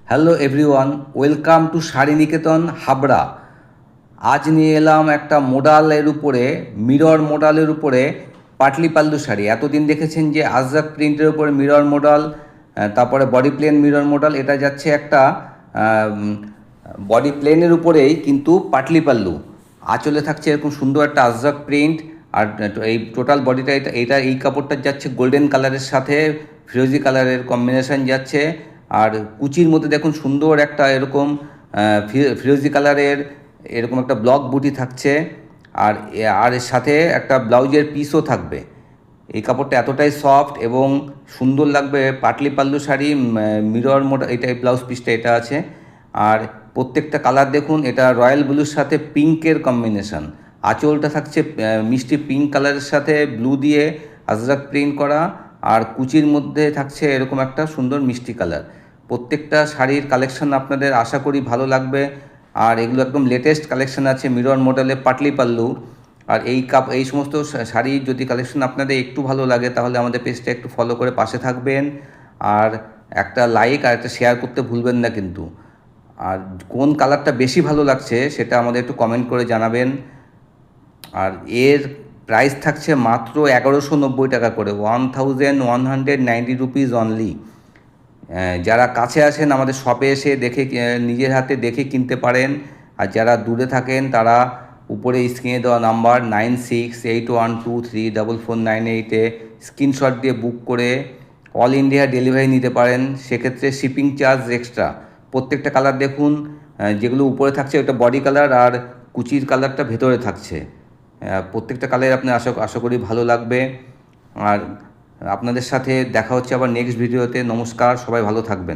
Hello everyone, welcome to Sari Niketan Habra. আজ নিয়ে এলাম একটা মোডালের উপরে, মিরর মোডালের উপরে পাটলি পাল্লু শাড়ি। এতদিন দেখেছেন যে আজরাক প্রিন্টের উপরে মিরর মোডাল, তারপরে বডি প্লেন মিরর মোডাল। এটা যাচ্ছে একটা বডি প্লেনের উপরেই কিন্তু পাটলি পাল্লু, আঁচলে থাকছে এরকম সুন্দর একটা আজরাক প্রিন্ট। আর এই টোটাল বডিটা এই কাপড়টা যাচ্ছে গোল্ডেন কালারের সাথে ফিরোজি কালারের কম্বিনেশন যাচ্ছে। আর কুচির মধ্যে দেখুন সুন্দর একটা এরকম ফিরোজি কালারের এরকম একটা ব্লক বুটি থাকছে। আর এর সাথে একটা ব্লাউজের পিসও থাকবে। এই কাপড়টা এতটাই সফট এবং সুন্দর লাগবে। পাটলি পাল্লু শাড়ি, মিরর মোটা, এটা ব্লাউজ পিসটা এটা আছে। আর প্রত্যেকটা কালার দেখুন, এটা রয়্যাল ব্লুর সাথে পিঙ্কের কম্বিনেশন। আঁচলটা থাকছে মিষ্টি পিঙ্ক কালারের সাথে ব্লু দিয়ে আজরাক প্রিন্ট করা। আর কুচির মধ্যে থাকছে এরকম একটা সুন্দর মিষ্টি কালার। প্রত্যেকটা শাড়ির কালেকশন আপনাদের আশা করি ভালো লাগবে। আর এগুলো একদম লেটেস্ট কালেকশন আছে মিরর মডেলে পাটলি পাল্লু। আর এই সমস্ত শাড়ি যদি কালেকশন আপনাদের একটু ভালো লাগে তাহলে আমাদের পেজটা একটু ফলো করে পাশে থাকবেন। আর একটা লাইক আর একটা শেয়ার করতে ভুলবেন না কিন্তু। আর কোন কালারটা বেশি ভালো লাগছে সেটা আমাদের একটু কমেন্ট করে জানাবেন। আর এর প্রাইস থাকছে মাত্র 1190 টাকা করে, 1190 রুপিস অনলি। যারা কাছে আছেন আমাদের শপে এসে দেখে নিজের হাতে দেখে কিনতে পারেন। আর যারা দূরে থাকেন তারা উপরে স্ক্রিনে দেওয়া নাম্বার 9681234498-এ স্ক্রিনশট দিয়ে বুক করে অল ইন্ডিয়া ডেলিভারি নিতে পারেন। সেক্ষেত্রে শিপিং চার্জ এক্সট্রা। প্রত্যেকটা কালার দেখুন, যেগুলো উপরে থাকছে ওটা বডি কালার আর কুচির কালারটা ভেতরে থাকছে। প্রত্যেকটা কালার আপনি আশা করি ভালো লাগবে। আর আপনাদের সাথে দেখা হচ্ছে আবার নেক্সট ভিডিওতে। নমস্কার, সবাই ভালো থাকবেন।